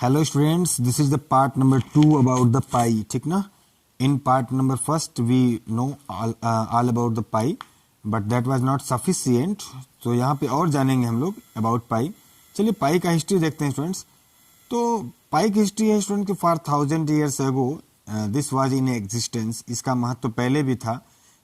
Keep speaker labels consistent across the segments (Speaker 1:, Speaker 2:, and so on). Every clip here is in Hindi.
Speaker 1: Hello students, this is the part number 2 about the pi. ठीक ना. In part number first we know all about the pi, but that was not sufficient. तो यहाँ पे और जानेंगे हम लोग अबाउट पाई. चलिए पाई का हिस्ट्री देखते हैं स्टूडेंट्स. तो पाई की हिस्ट्री है स्टूडेंट कि for 1000 years ago this was in existence. इसका महत्व पहले भी था.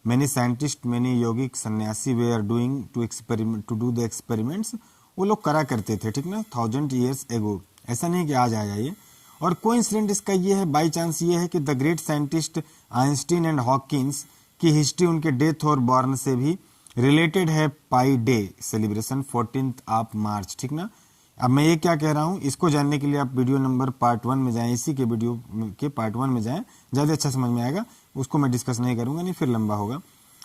Speaker 1: मैनी साइंटिस्ट, मैनी योगिक, सन्यासी they are doing to experiment, to do the experiments. वो लोग करा करते थे. ठीक ना. 1000 years ago, ऐसा नहीं कि आज आ जाइए. और कोइंसिडेंट इसका ये है, बाई चांस ये है कि the great scientist Einstein and Hawkins की हिस्ट्री उनके डेथ और बॉर्न से भी रिलेटेड है. पाई डे सेलिब्रेशन 14 मार्च. ठीक ना. अब मैं ये क्या कह रहा हूँ, इसको जानने के लिए आप वीडियो नंबर पार्ट 1 में जाएं, इसी के वीडियो के पार्ट 1 में जाएं, ज़्यादा अच्छा समझ में आएगा. उसको मैं डिस्कस नहीं करूंगा, नहीं फिर लंबा होगा.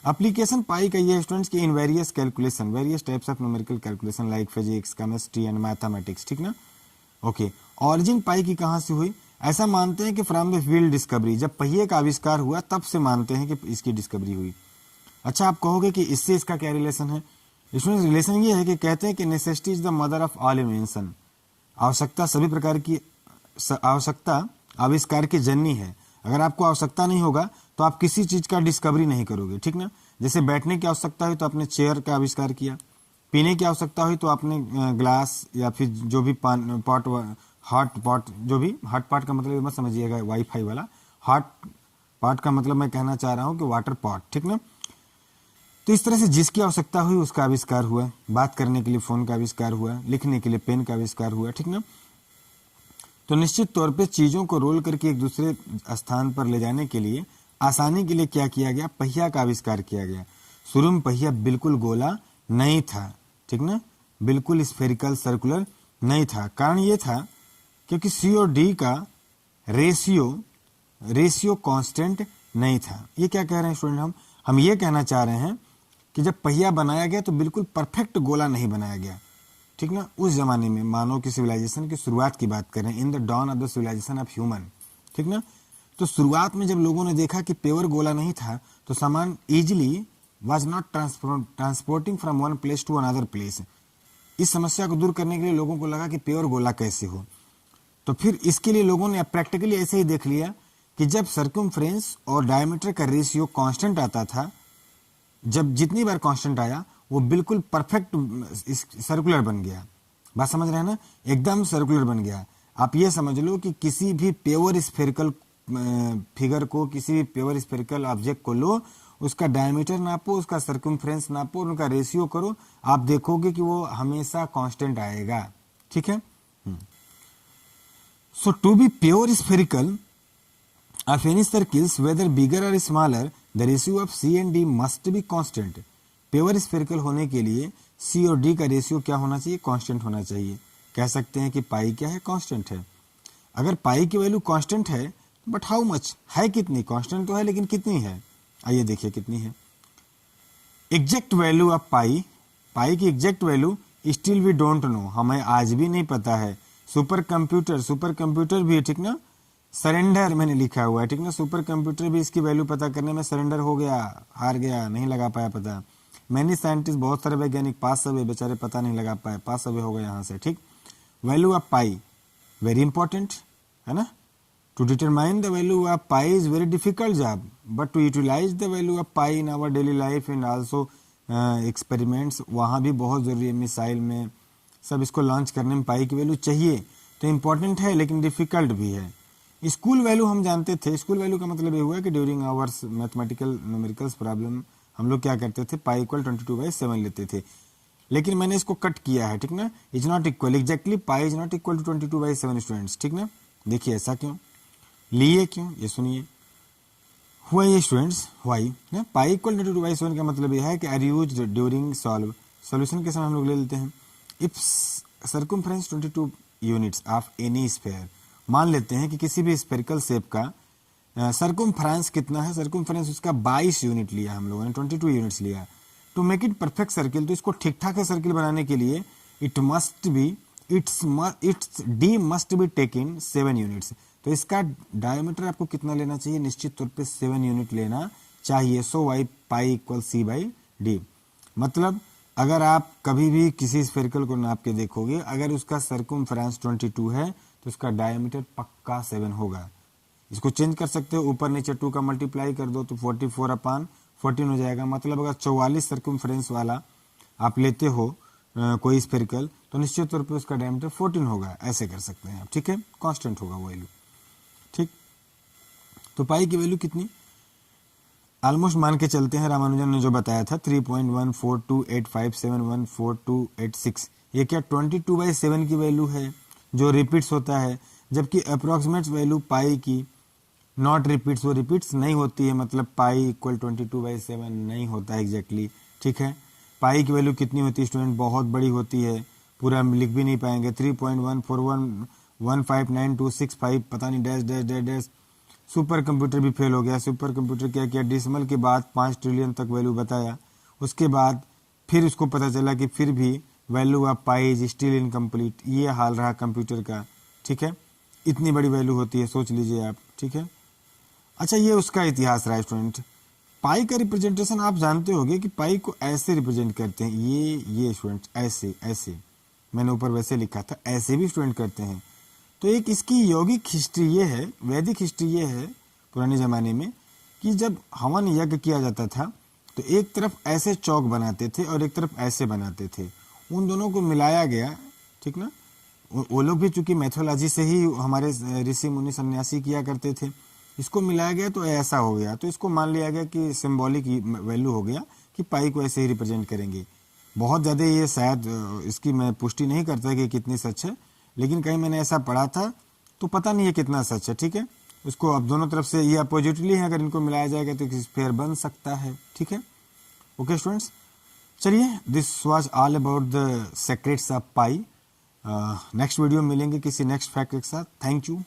Speaker 1: एप्लीकेशन पाई का ये है स्टूडेंट्स की in various calculation, various types of numerical calculation like physics, chemistry and mathematics. ठीक ना. ओके. ऑरिजिन पाई की कहां से हुई? ऐसा मानते हैं कि फ्रॉम द व्हील डिस्कवरी, जब पहिए का आविष्कार हुआ तब से मानते हैं कि इसकी डिस्कवरी हुई. अच्छा, आप कहोगे कि इससे इसका क्या रिलेशन है? इसमें रिलेशन ये है कि कहते हैं कि necessity is the mother of all invention. आवश्यकता सभी प्रकार की, आवश्यकता आविष्कार की जननी है. अगर आपको आवश्यकता नहीं होगा तो आप किसी चीज का डिस्कवरी नहीं करोगे. ठीक ना. जैसे बैठने की आवश्यकता हुई तो आपने चेयर का आविष्कार किया, पीने की आवश्यकता हुई तो आपने ग्लास या फिर जो भी पॉट, हॉट पॉट, जो भी हॉट पॉट का मतलब मत समझिएगा वाईफाई वाला. हॉट पॉट का मतलब मैं कहना चाह रहा हूँ कि वाटर पॉट. ठीक ना. तो इस तरह से जिसकी आवश्यकता हुई उसका आविष्कार हुआ. बात करने के लिए फोन का आविष्कार हुआ, लिखने के लिए पेन का आविष्कार हुआ. ठीक ना. तो निश्चित तौर पे चीजों को रोल करके एक दूसरे स्थान पर ले जाने के लिए आसानी के लिए क्या किया गया? पहिया का आविष्कार किया गया. शुरू में पहिया बिल्कुल गोला नहीं था. ठीक ना. बिल्कुल स्फेरिकल सर्कुलर नहीं था. कारण ये था क्योंकि सी और डी का रेशियो कांस्टेंट नहीं था. ये क्या कह रहे हैं स्टूडेंट? हम ये कहना चाह रहे हैं कि जब पहिया बनाया गया तो बिल्कुल परफेक्ट गोला नहीं बनाया गया. ठीक ना. उस जमाने में मानव की सिविलाइजेशन की शुरुआत की बात करें, in the dawn of the civilisation of human. ठीक ना. तो शुरुआत में जब लोगों ने देखा कि प्योर गोला नहीं था तो सामान easily was not transporting from one place to another place. इस समस्या को दूर करने के लिए लोगों को लगा कि प्योर गोला कैसे हो. तो फिर इसके लिए लोगों ने प्रैक्टिकली ऐसे ही देख लिया कि जब सर्कमफ्रेंस और डायमीटर का रेशियो कांस्टेंट आता था, जब जितनी बार कांस्टेंट आया वो बिल्कुल परफेक्ट सर्कुलर बन गया. बात समझ रहे हैं ना. एकदम सर्कुलर बन गया. आप ये समझ लो कि किसी भी प्योर स्फेरिकल फिगर को, किसी भी प्योर स्फेरिकल ऑब्जेक्ट को लो, उसका डायमीटर नापो, उसका सर्कमफ्रेंस नापो, उनका रेशियो करो, आप देखोगे कि वो हमेशा कांस्टेंट आएगा. ठीक है. So to be pure spherical of any circles, whether bigger or smaller, the ratio of C and D must be constant. Pure spherical होने के लिए C और D का रेशियो क्या होना चाहिए? कांस्टेंट होना चाहिए. कह सकते हैं कि पाई क्या है? कांस्टेंट है. अगर पाई की वैल्यू कांस्टेंट है, बट हाउ मच है? कितनी? कांस्टेंट तो है लेकिन कितनी है? आइए देखिए कितनी है. Exact value of pi, pi की exact value still we don't know, हमें आज भी नहीं पता है. सुपर कंप्यूटर भी है. ठीक ना. सरेंडर मैंने लिखा हुआ है. ठीक ना. सुपर कंप्यूटर भी इसकी वैल्यू पता करने में सरेंडर हो गया, हार गया, नहीं लगा पाया पता. मैनी साइंटिस्ट, बहुत सारे वैज्ञानिक पास अवे, बेचारे पता नहीं लगा पाए, पास अवे हो गए यहाँ से. ठीक. Value of pi very important है ना. To determine the value of pi is very difficult job, but to utilise the value of pi in our daily life and also experiments, वहाँ भी बहुत जरूरी है. मिसाइल में सब इसको लॉन्च करने में पाई की वैल्यू चाहिए. तो इंपॉर्टेंट है लेकिन डिफिकल्ट भी है. स्कूल वैल्यू हम जानते थे. स्कूल वैल्यू का मतलब ये हुआ कि during hours mathematical numericals problem हम लोग क्या करते थे? पाई इक्वल 22/7 लेते थे. लेकिन मैंने इसको कट किया है. ठीक ना. Is not equal, exactly pi is not equal to 22/7 students. ठीक ना. देखिए ऐसा क्यों लिए, क्यों, ये सुनिए. हुआ ये स्टूडेंट्स वाई ना. पाई इक्वल 22/7 का मतलब यह है कि are use during solve, solution के समय हम लोग ले लेते हैं. If circumference 22 units of any sphere, मान लेते हैं कि किसी भी स्फेरिकल शेप का सर्कमफ्रेंस कितना है? सर्कमफ्रेंस उसका 22 यूनिट लिया हम लोगों ने, 22 यूनिट्स लिया. To make it perfect circle, तो इसको ठीक ठाक सर्किल बनाने के लिए it's the must be taken 7 units. तो इसका डायमीटर आपको कितना लेना चाहिए? निश्चित तौर पे 7 यूनिट लेना चाहिए. सो वाई पाई इक्वल C/D. मतलब अगर आप कभी भी किसी स्फेरिकल को नाप के देखोगे, अगर उसका सर्कमफ्रेंस 22 है तो इसका डायमीटर पक्का 7 होगा। इसको चेंज कर सकते हो, ऊपर नीचे 2 का मल्टीप्लाई कर दो तो 44/14 हो जाएगा। मतलब अगर 44 सर्कमफ्रेंस वाला आप लेते हो कोई स्फेरिकल, तो निश्चित तौर पे उसका डायमीटर 14 होगा। ऐसे कर सकते हैं आप, ठीक है, कांस्टेंट होगा वो वैल्यू, ठीक। तो पाई की वैल्यू कितनी, ऑलमोस्ट मान के चलते हैं, रामानुजन ने जो बताया था 3.142857142886, ये क्या 22/7 की वैल्यू है जो रिपीट्स होता है, जबकि अप्रोक्सीमेट वैल्यू पाई की नॉट रिपीट्स, वो रिपीट्स नहीं होती है, मतलब पाई इक्वल 22/7 नहीं होता है एग्जैक्टली, ठीक है। पाई की वैल्यू कितनी होती है स्टूडेंट, बहुत बड़ी होती है, पूरा हम लिख भी नहीं पाएंगे, 3.14115926 पता नहीं dash dash dash dash. Super computer भी फेल हो गया। सुपर कंप्यूटर क्या किया, डिसिमल के बाद 5 ट्रिलियन तक वैल्यू बताया, उसके बाद फिर उसको पता चला कि फिर भी value of pi is still incomplete. ये हाल रहा कंप्यूटर का, ठीक है, इतनी बड़ी वैल्यू होती है, सोच लीजिए आप, ठीक है। अच्छा, ये उसका इतिहास रहा स्टूडेंट। पाई का रिप्रेजेंटेशन आप जानते होंगे कि पाई को ऐसे रिप्रेजेंट करते हैं, ये स्टूडेंट ऐसे ऐसे, मैंने ऊपर वैसे लिखा था, ऐसे भी स्टूडेंट करते हैं। तो एक इसकी यौगिक हिस्ट्री ये है, वैदिक हिस्ट्री ये है पुराने ज़माने में, कि जब हवन यज्ञ किया जाता था तो एक तरफ ऐसे चौक बनाते थे और एक तरफ ऐसे बनाते थे, उन दोनों को मिलाया गया, ठीक ना। वो लोग भी चूंकि मैथोलॉजी से ही हमारे ऋषि मुनि सन्यासी किया करते थे, इसको मिलाया गया तो ऐसा हो गया, तो इसको मान लिया गया कि सिंबॉलिक वैल्यू हो गया कि पाई को ऐसे ही रिप्रेजेंट करेंगे। बहुत ज़्यादा ये शायद इसकी मैं पुष्टि नहीं करता कि कितनी सच है, लेकिन कहीं मैंने ऐसा पढ़ा था, तो पता नहीं है कितना सच है, ठीक है। उसको अब दोनों तरफ से ये अपोजिटली है, अगर इनको मिलाया जाएगा तो एक स्फीयर बन सकता है, ठीक है। ओके स्टूडेंट्स, चलिए, this was all about the secrets of pi. Next video मिलेंगे किसी नेक्स्ट फैक्ट के साथ। Thank you.